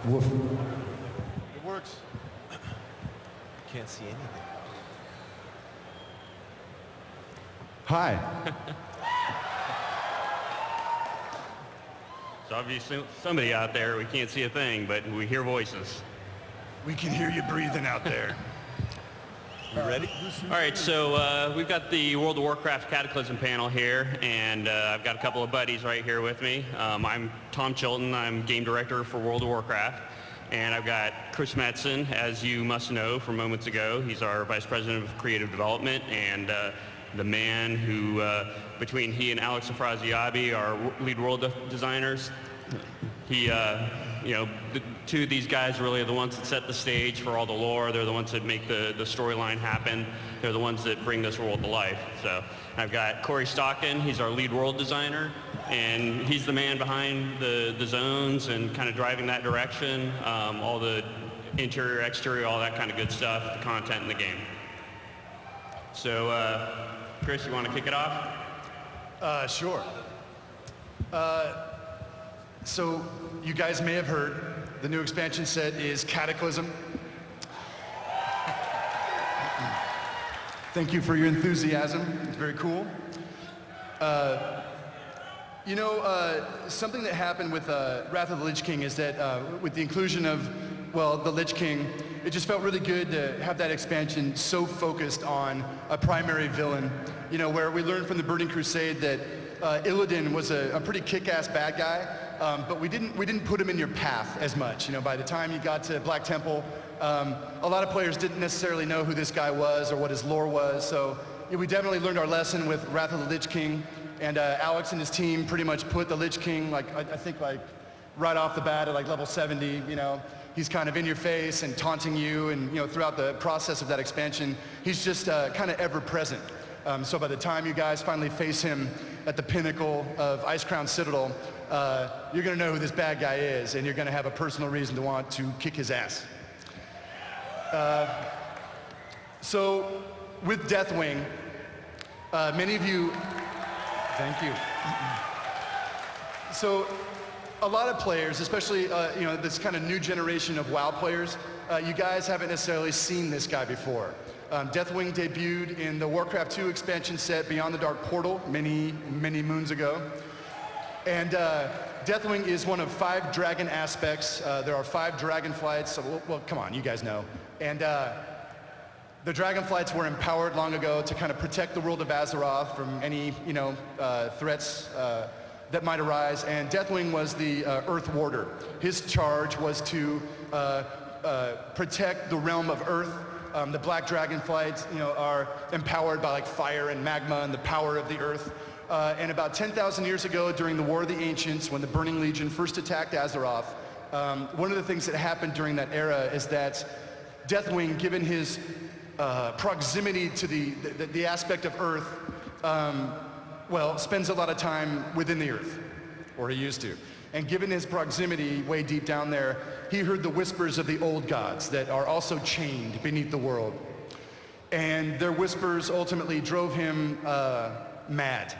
Woof. It works. Can't see anything. Hi. So obviously somebody out there, we can't see a thing, but we hear voices. We can hear you breathing out there. You ready? All right, so we've got the World of Warcraft Cataclysm panel here, and I've got a couple of buddies right here with me. I'm Tom Chilton. I'm game director for World of Warcraft. And I've got Chris Metzen, as you must know from moments ago. He's our vice president of creative development and the man who, between he and Alex Afraziabi, our lead world designers, he, the two of these guys really are the ones that set the stage for all the lore. They're the ones that make the storyline happen. They're the ones that bring this world to life. So I've got Corey Stockton. He's our lead world designer, and he's the man behind the zones and kind of driving that direction, all the interior, exterior, all that kind of good stuff, the content in the game. So, Chris, you want to kick it off? Sure. So you guys may have heard the new expansion set is Cataclysm. Thank you for your enthusiasm. It's very cool. Something that happened with Wrath of the Lich King is that with the inclusion of, well, the Lich King, it just felt really good to have that expansion so focused on a primary villain. You know, where we learned from the Burning Crusade that Illidan was a pretty kick-ass bad guy, but we didn't put him in your path as much. You know, by the time you got to Black Temple, a lot of players didn't necessarily know who this guy was or what his lore was. So we definitely learned our lesson with Wrath of the Lich King, and Alex and his team pretty much put the Lich King, like I think like right off the bat at like level 70. You know, he's kind of in your face and taunting you, and you know, throughout the process of that expansion, he's just kind of ever present. So by the time you guys finally face him at the pinnacle of Icecrown Citadel, you're going to know who this bad guy is, and you're going to have a personal reason to want to kick his ass. So with Deathwing, many of you, thank you. So a lot of players, especially this kind of new generation of WoW players, you guys haven't necessarily seen this guy before. Deathwing debuted in the Warcraft 2 expansion set Beyond the Dark Portal many moons ago. And Deathwing is one of 5 dragon aspects. There are 5 dragon flights. So, well, come on, you guys know. And the dragon flights were empowered long ago to kind of protect the world of Azeroth from any threats that might arise. And Deathwing was the Earth Warder. His charge was to protect the realm of Earth. The black dragon flights, are empowered by like fire and magma and the power of the earth. And about 10,000 years ago, during the War of the Ancients, when the Burning Legion first attacked Azeroth, one of the things that happened during that era is that Deathwing, given his proximity to the aspect of Earth, spends a lot of time within the Earth, or he used to. And given his proximity way deep down there, he heard the whispers of the old gods that are also chained beneath the world. And their whispers ultimately drove him mad.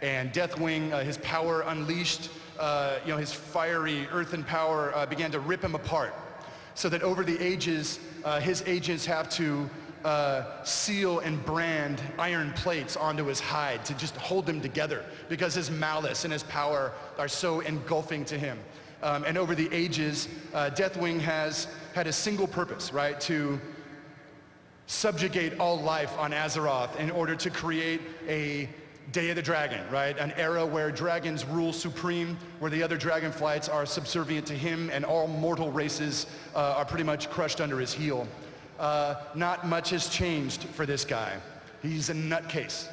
And Deathwing, his power unleashed, his fiery earthen power began to rip him apart. So that over the ages, his agents have to seal and brand iron plates onto his hide to just hold him together because his malice and his power are so engulfing to him. And over the ages, Deathwing has had a single purpose, right? To subjugate all life on Azeroth in order to create a Day of the Dragon, right? An era where dragons rule supreme, where the other dragonflights are subservient to him and all mortal races are pretty much crushed under his heel. Not much has changed for this guy. He's a nutcase.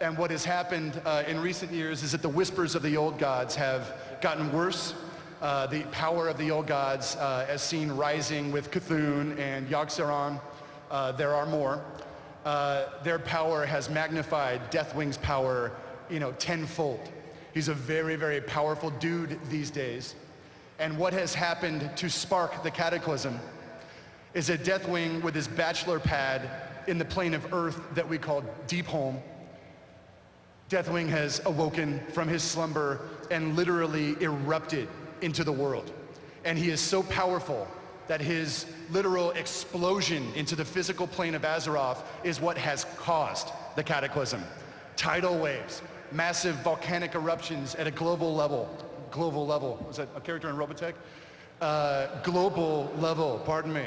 And what has happened in recent years is that the whispers of the old gods have gotten worse. The power of the old gods, as seen rising with Cthulhu and Yogg-Saron, there are more. Their power has magnified Deathwing's power, tenfold. He's a very, very powerful dude these days. And what has happened to spark the Cataclysm is that Deathwing, with his bachelor pad in the plane of Earth that we call Deep Home, Deathwing has awoken from his slumber and literally erupted into the world. And he is so powerful that his literal explosion into the physical plane of Azeroth is what has caused the Cataclysm. Tidal waves, massive volcanic eruptions at a global level. Global level, was that a character in Robotech? Global level, pardon me.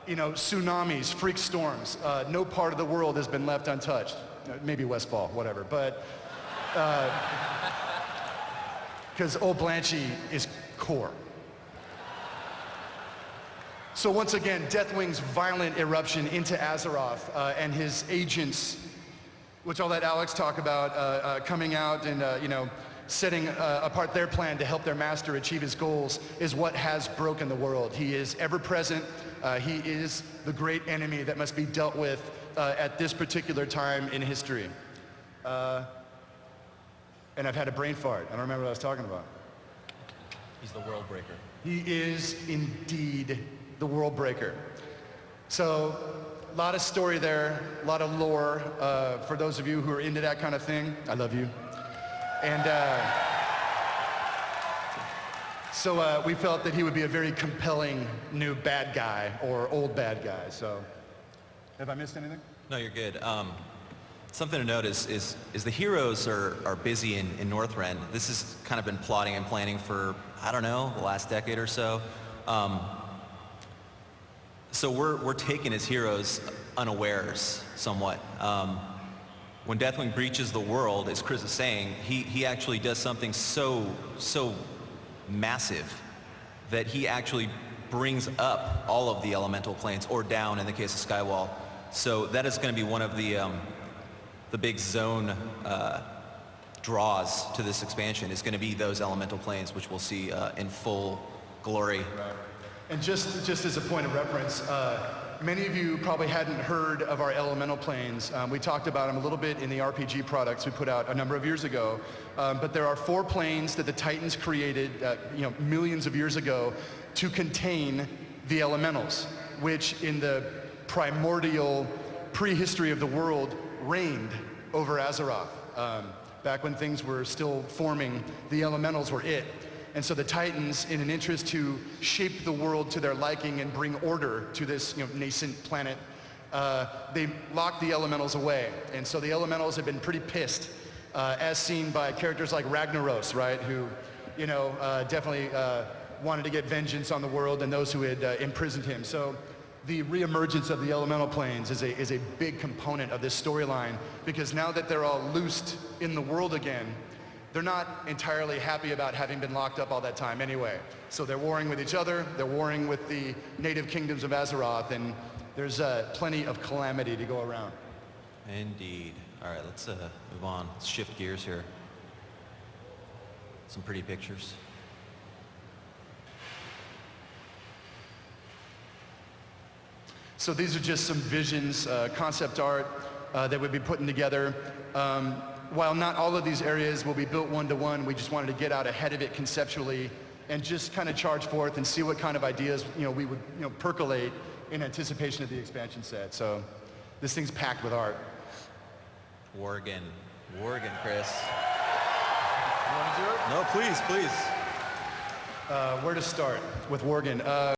You know, tsunamis, freak storms. No part of the world has been left untouched. Maybe Westfall, whatever, but because old Blanchy is core. So once again, Deathwing's violent eruption into Azeroth and his agents, which I'll let Alex talk about, coming out and you know, setting apart their plan to help their master achieve his goals, is what has broken the world. He is ever present. He is the great enemy that must be dealt with at this particular time in history. And I've had a brain fart. I don't remember what I was talking about. He's the world breaker. He is indeed the world breaker. So, a lot of story there, a lot of lore. For those of you who are into that kind of thing, I love you. And so we felt that he would be a very compelling new bad guy or old bad guy. So, have I missed anything? No, you're good. Something to note is the heroes are busy in Northrend. This has kind of been plotting and planning for, I don't know, the last decade or so. So we're taking his heroes unawares somewhat. When Deathwing breaches the world, as Chris is saying, he actually does something so massive that he actually brings up all of the elemental planes, or down in the case of Skywall. So that is going to be one of the big zone draws to this expansion, is going to be those elemental planes, which we'll see in full glory. Right. And just as a point of reference, many of you probably hadn't heard of our elemental planes. We talked about them a little bit in the RPG products we put out a number of years ago. But there are 4 planes that the Titans created, you know, millions of years ago to contain the elementals, which in the primordial prehistory of the world reigned over Azeroth. Back when things were still forming, the elementals were it. And so the Titans, in an interest to shape the world to their liking and bring order to this, you know, nascent planet, they locked the elementals away. And so the elementals have been pretty pissed, as seen by characters like Ragnaros, right, who, you know, definitely wanted to get vengeance on the world and those who had imprisoned him. So the reemergence of the elemental planes is a big component of this storyline, because now that they're all loosed in the world again, they're not entirely happy about having been locked up all that time anyway. So they're warring with each other, they're warring with the native kingdoms of Azeroth, and there's plenty of calamity to go around. Indeed. All right, let's move on. Let's shift gears here. Some pretty pictures. So these are just some visions, concept art that we'll be putting together. While not all of these areas will be built one-to-one, we just wanted to get out ahead of it conceptually and just kind of charge forth and see what kind of ideas, you know, we would, you know, percolate in anticipation of the expansion set. So this thing's packed with art. Worgen, Chris. You want to do it? No, please. Where to start with Worgen?